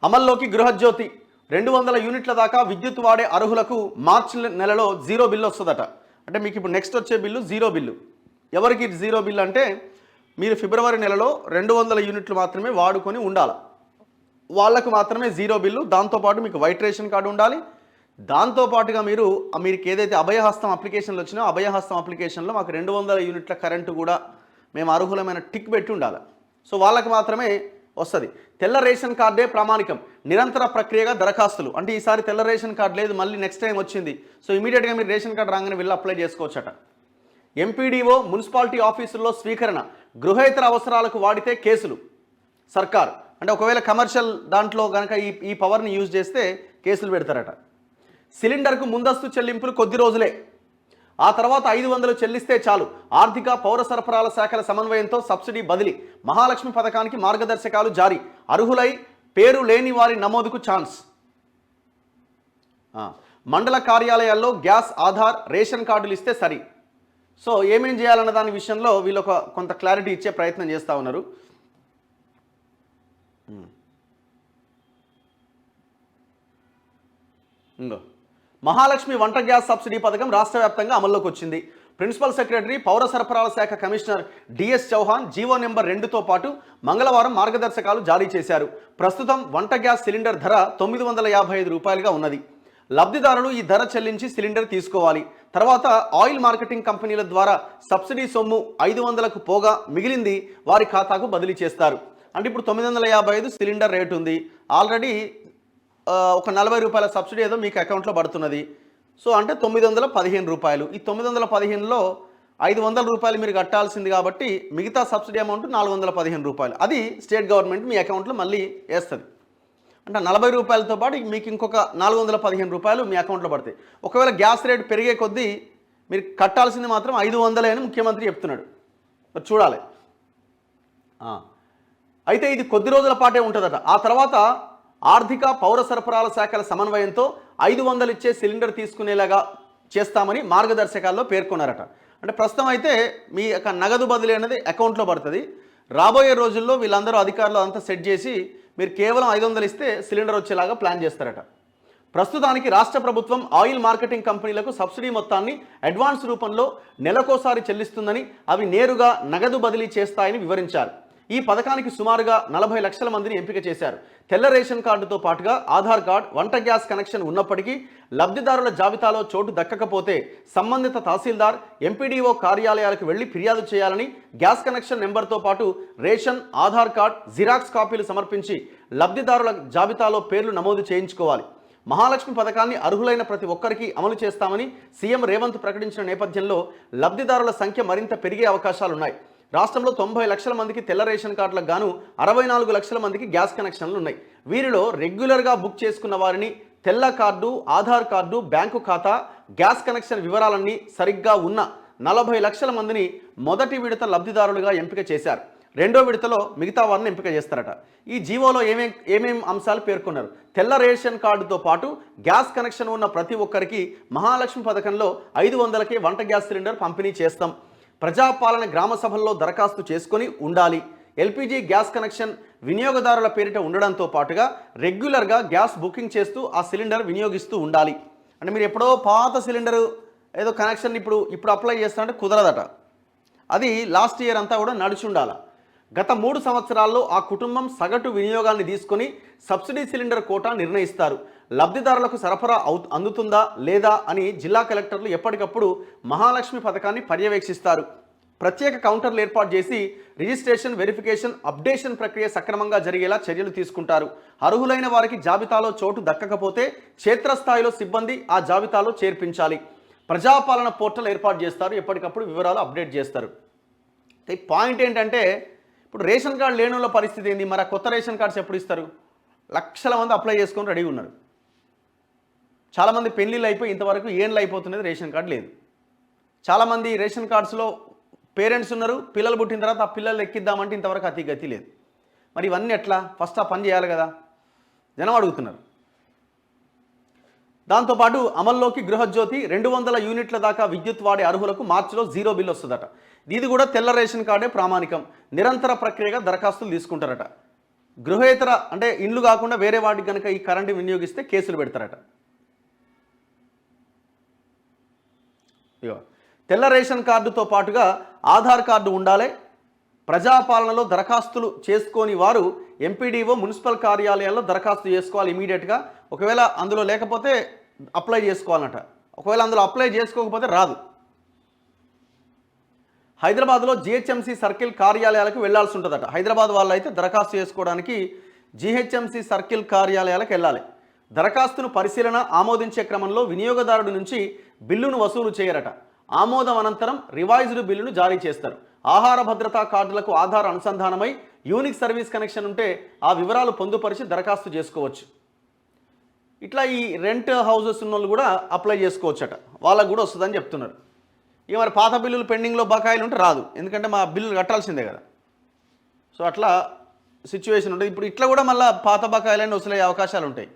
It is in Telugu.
అమల్లోకి గృహజ్యోతి 200 యూనిట్ల దాకా విద్యుత్ వాడే అర్హులకు మార్చి నెలలో జీరో బిల్లు వస్తుందట. అంటే మీకు ఇప్పుడు నెక్స్ట్ వచ్చే బిల్లు జీరో బిల్లు. ఎవరికి జీరో బిల్లు అంటే మీరు ఫిబ్రవరి నెలలో 200 యూనిట్లు మాత్రమే వాడుకొని ఉండాలి, వాళ్ళకు మాత్రమే జీరో బిల్లు. దాంతోపాటు మీకు వైట్ రేషన్ కార్డు ఉండాలి. దాంతోపాటుగా మీకు ఏదైతే అభయహస్తం అప్లికేషన్లు వచ్చినా అభయహస్తం అప్లికేషన్లో మాకు 200 యూనిట్ల కరెంటు కూడా మేము అర్హులమైన టిక్ పెట్టి ఉండాలి. సో వాళ్ళకి మాత్రమే వస్తుంది. తెల్ల రేషన్ కార్డే ప్రామాణికం, నిరంతర ప్రక్రియగా దరఖాస్తులు. అంటే ఈసారి తెల్ల రేషన్ కార్డు లేదు, మళ్ళీ నెక్స్ట్ టైం వచ్చింది. సో ఇమీడియట్గా మీరు రేషన్ కార్డు రాగానే వెళ్ళి అప్లై చేసుకోవచ్చట. ఎంపీడీఓ మున్సిపాలిటీ ఆఫీసుల్లో స్వీకరణ, గృహేతర అవసరాలకు వాడితే కేసులు. సర్కార్ అంటే ఒకవేళ కమర్షియల్ దాంట్లో కనుక ఈ పవర్ని యూజ్ చేస్తే కేసులు పెడతారట. సిలిండర్కు ముందస్తు చెల్లింపులు కొద్ది రోజులే, ఆ తర్వాత 500 చెల్లిస్తే చాలు. ఆర్థిక పౌర సరఫరాల శాఖల సమన్వయంతో సబ్సిడీ బదిలీ. మహాలక్ష్మి పథకానికి మార్గదర్శకాలు జారీ. అర్హులై పేరు లేని వారి నమోదుకు ఛాన్స్. మండల కార్యాలయాల్లో గ్యాస్, ఆధార్, రేషన్ కార్డులు ఇస్తే సరి. సో ఏమేం చేయాలన్న దాని విషయంలో వీళ్ళు కొంత క్లారిటీ ఇచ్చే ప్రయత్నం చేస్తూ ఉన్నారు. ఇంకో మహాలక్ష్మి వంట గ్యాస్ సబ్సిడీ పథకం రాష్ట్ర వ్యాప్తంగా అమల్లోకి వచ్చింది. ప్రిన్సిపల్ సెక్రటరీ పౌర సరఫరాల శాఖ commissioner DS Chauhan GO number 2తో పాటు మంగళవారం మార్గదర్శకాలు జారీ చేశారు. ప్రస్తుతం వంట గ్యాస్ సిలిండర్ ధర 955 రూపాయలుగా ఉన్నది. లబ్ధిదారులు ఈ ధర చెల్లించి సిలిండర్ తీసుకోవాలి. తర్వాత ఆయిల్ మార్కెటింగ్ కంపెనీల ద్వారా సబ్సిడీ సొమ్ము 500కు పోగా మిగిలింది వారి ఖాతాకు బదిలీ చేస్తారు. అంటే ఇప్పుడు 955 సిలిండర్ రేటు ఉంది, ఆల్రెడీ ఒక 40 రూపాయల సబ్సిడీ ఏదో మీకు అకౌంట్లో పడుతున్నది. సో అంటే 915 రూపాయలు. ఈ 915లో 500 రూపాయలు మీరు కట్టాల్సింది కాబట్టి మిగతా సబ్సిడీ అమౌంట్ 415 రూపాయలు. అది స్టేట్ గవర్నమెంట్ మీ అకౌంట్లో మళ్ళీ వేస్తుంది. అంటే 40 రూపాయలతో పాటు మీకు ఇంకొక 415 రూపాయలు మీ అకౌంట్లో పడతాయి. ఒకవేళ గ్యాస్ రేట్ పెరిగే కొద్దీ మీరు కట్టాల్సింది మాత్రం 500 అని ముఖ్యమంత్రి చెప్తున్నాడు. చూడాలి. అయితే ఇది కొద్ది రోజుల పాటే ఉంటుందట. ఆ తర్వాత ఆర్థిక పౌర సరఫరాల శాఖల సమన్వయంతో 500 ఇచ్చే సిలిండర్ తీసుకునేలాగా చేస్తామని మార్గదర్శకాల్లో పేర్కొన్నారట. అంటే ప్రస్తుతం అయితే మీ యొక్క నగదు బదిలీ అనేది అకౌంట్లో పడుతుంది. రాబోయే రోజుల్లో వీళ్ళందరూ అధికారులు అంతా సెట్ చేసి మీరు కేవలం 500 ఇస్తే సిలిండర్ వచ్చేలాగా ప్లాన్ చేస్తారట. ప్రస్తుతానికి రాష్ట్ర ప్రభుత్వం ఆయిల్ మార్కెటింగ్ కంపెనీలకు సబ్సిడీ మొత్తాన్ని అడ్వాన్స్ రూపంలో నెలకోసారి చెల్లిస్తుందని, అవి నేరుగా నగదు బదిలీ చేస్తాయని వివరించారు. ఈ పథకానికి సుమారుగా 40 లక్షల మందిని ఎంపిక చేశారు. తెల్ల రేషన్ కార్డుతో పాటుగా ఆధార్ కార్డ్, వంట గ్యాస్ కనెక్షన్ ఉన్నప్పటికీ లబ్ధిదారుల జాబితాలో చోటు దక్కకపోతే సంబంధిత తహసీల్దార్, ఎంపీడీఓ కార్యాలయాలకు వెళ్లి ఫిర్యాదు చేయాలని, గ్యాస్ కనెక్షన్ నెంబర్తో పాటు రేషన్, ఆధార్ కార్డ్, జిరాక్స్ కాపీలు సమర్పించి లబ్ధిదారుల జాబితాలో పేర్లు నమోదు చేయించుకోవాలి. మహాలక్ష్మి పథకాన్ని అర్హులైన ప్రతి ఒక్కరికి అమలు చేస్తామని సీఎం రేవంత్ ప్రకటించిన నేపథ్యంలో లబ్ధిదారుల సంఖ్య మరింత పెరిగే అవకాశాలున్నాయి. రాష్ట్రంలో 90 లక్షల మందికి తెల్ల రేషన్ కార్డులకు గాను 64 లక్షల మందికి గ్యాస్ కనెక్షన్లు ఉన్నాయి. వీరిలో రెగ్యులర్గా బుక్ చేసుకున్న వారిని తెల్ల కార్డు, ఆధార్ కార్డు, బ్యాంకు ఖాతా, గ్యాస్ కనెక్షన్ వివరాలన్నీ సరిగ్గా ఉన్న 40 లక్షల మందిని మొదటి విడత లబ్ధిదారులుగా ఎంపిక చేశారు. రెండో విడతలో మిగతా వారిని ఎంపిక చేస్తారట. ఈ జీవోలో ఏమేం అంశాలు పేర్కొన్నారు? తెల్ల రేషన్ కార్డుతో పాటు గ్యాస్ కనెక్షన్ ఉన్న ప్రతి ఒక్కరికి మహాలక్ష్మి పథకంలో 500కే వంట గ్యాస్ సిలిండర్ పంపిణీ చేస్తాం. ప్రజాపాలన గ్రామ సభల్లో దరఖాస్తు చేసుకొని ఉండాలి. ఎల్పిజి గ్యాస్ కనెక్షన్ వినియోగదారుల పేరిట ఉండడంతో పాటుగా రెగ్యులర్గా గ్యాస్ బుకింగ్ చేస్తూ ఆ సిలిండర్ వినియోగిస్తూ ఉండాలి. అంటే మీరు ఎప్పుడో పాత సిలిండర్ ఏదో కనెక్షన్ ఇప్పుడు అప్లై చేస్తారంటే కుదరదట. అది లాస్ట్ ఇయర్ అంతా కూడా నడిచి ఉండాలి. గత 3 సంవత్సరాల్లో ఆ కుటుంబం సగటు వినియోగాన్ని తీసుకొని సబ్సిడీ సిలిండర్ కోటా నిర్ణయిస్తారు. లబ్ధిదారులకు సరఫరా అందుతుందా లేదా అని జిల్లా కలెక్టర్లు ఎప్పటికప్పుడు మహాలక్ష్మి పథకాన్ని పర్యవేక్షిస్తారు. ప్రత్యేక కౌంటర్లు ఏర్పాటు చేసి రిజిస్ట్రేషన్, వెరిఫికేషన్, అప్డేషన్ ప్రక్రియ సక్రమంగా జరిగేలా చర్యలు తీసుకుంటారు. అర్హులైన వారికి జాబితాలో చోటు దక్కకపోతే క్షేత్రస్థాయిలో సిబ్బంది ఆ జాబితాలో చేర్పించాలి. ప్రజాపాలన పోర్టల్ ఏర్పాటు చేస్తారు, ఎప్పటికప్పుడు వివరాలు అప్డేట్ చేస్తారు. పాయింట్ ఏంటంటే ఇప్పుడు రేషన్ కార్డు లేని వాళ్ళ పరిస్థితి ఏంది? మరి కొత్త రేషన్ కార్డ్స్ ఎప్పుడు ఇస్తారు? లక్షల మంది అప్లై చేసుకొని రెడీ ఉన్నారు. చాలామంది పెళ్ళిళ్ళు అయిపోయి ఇంతవరకు ఏండ్లు అయిపోతున్నది, రేషన్ కార్డు లేదు. చాలామంది రేషన్ కార్డ్స్లో పేరెంట్స్ ఉన్నారు, పిల్లలు పుట్టిన తర్వాత ఆ పిల్లలు ఎక్కిద్దామంటే ఇంతవరకు అతి గతి లేదు. మరి ఇవన్నీ ఎట్లా? ఫస్ట్ ఆ పని చేయాలి కదా, జనం అడుగుతున్నారు. దాంతోపాటు అమల్లోకి గృహజ్యోతి 200 యూనిట్ల దాకా విద్యుత్ వాడే అర్హులకు మార్చిలో జీరో బిల్ వస్తుందట. ఇది కూడా తెల్ల రేషన్ కార్డే ప్రామాణికం, నిరంతర ప్రక్రియగా దరఖాస్తులు తీసుకుంటారట. గృహేతర అంటే ఇండ్లు కాకుండా వేరే వాటికి కనుక ఈ కరెంటు వినియోగిస్తే కేసులు పెడతారట. ఇగో తెల్ల రేషన్ కార్డుతో పాటుగా ఆధార్ కార్డు ఉండాలి. ప్రజాపాలనలో దరఖాస్తులు చేసుకోని వారు ఎంపీడీఓ మున్సిపల్ కార్యాలయాల్లో దరఖాస్తు చేసుకోవాలి ఇమీడియట్గా. ఒకవేళ అందులో లేకపోతే అప్లై చేసుకోవాలన్నట. ఒకవేళ అందులో అప్లై చేసుకోకపోతే రాదు. హైదరాబాద్లో జిహెచ్ఎంసీ సర్కిల్ కార్యాలయాలకు వెళ్లాల్సి ఉంటుందట. హైదరాబాద్ వాళ్ళు అయితే దరఖాస్తు చేసుకోవడానికి జిహెచ్ఎంసీ సర్కిల్ కార్యాలయాలకు వెళ్ళాలి. దరఖాస్తును పరిశీలన ఆమోదించే క్రమంలో వినియోగదారుడి నుంచి బిల్లును వసూలు చేయరట. ఆమోదం అనంతరం రివైజ్డ్ బిల్లును జారీ చేస్తారు. ఆహార భద్రతా కార్డులకు ఆధార్ అనుసంధానమై యూనిక్ సర్వీస్ కనెక్షన్ ఉంటే ఆ వివరాలు పొందుపరిచి దరఖాస్తు చేసుకోవచ్చు. ఇట్లా ఈ రెంట్ హౌసెస్ ఉన్న వాళ్ళు కూడా అప్లై చేసుకోవచ్చట. వాళ్ళకు కూడా వస్తుందని చెప్తున్నారు. ఇక మరి పాత బిల్లులు పెండింగ్లో బకాయిలు ఉంటే రాదు, ఎందుకంటే మా బిల్లులు కట్టాల్సిందే కదా. సో అట్లా సిచ్యువేషన్ ఉంటుంది. ఇప్పుడు ఇట్లా కూడా మళ్ళీ పాత బకాయిలన్నీ వసూలయ్యే అవకాశాలు ఉంటాయి.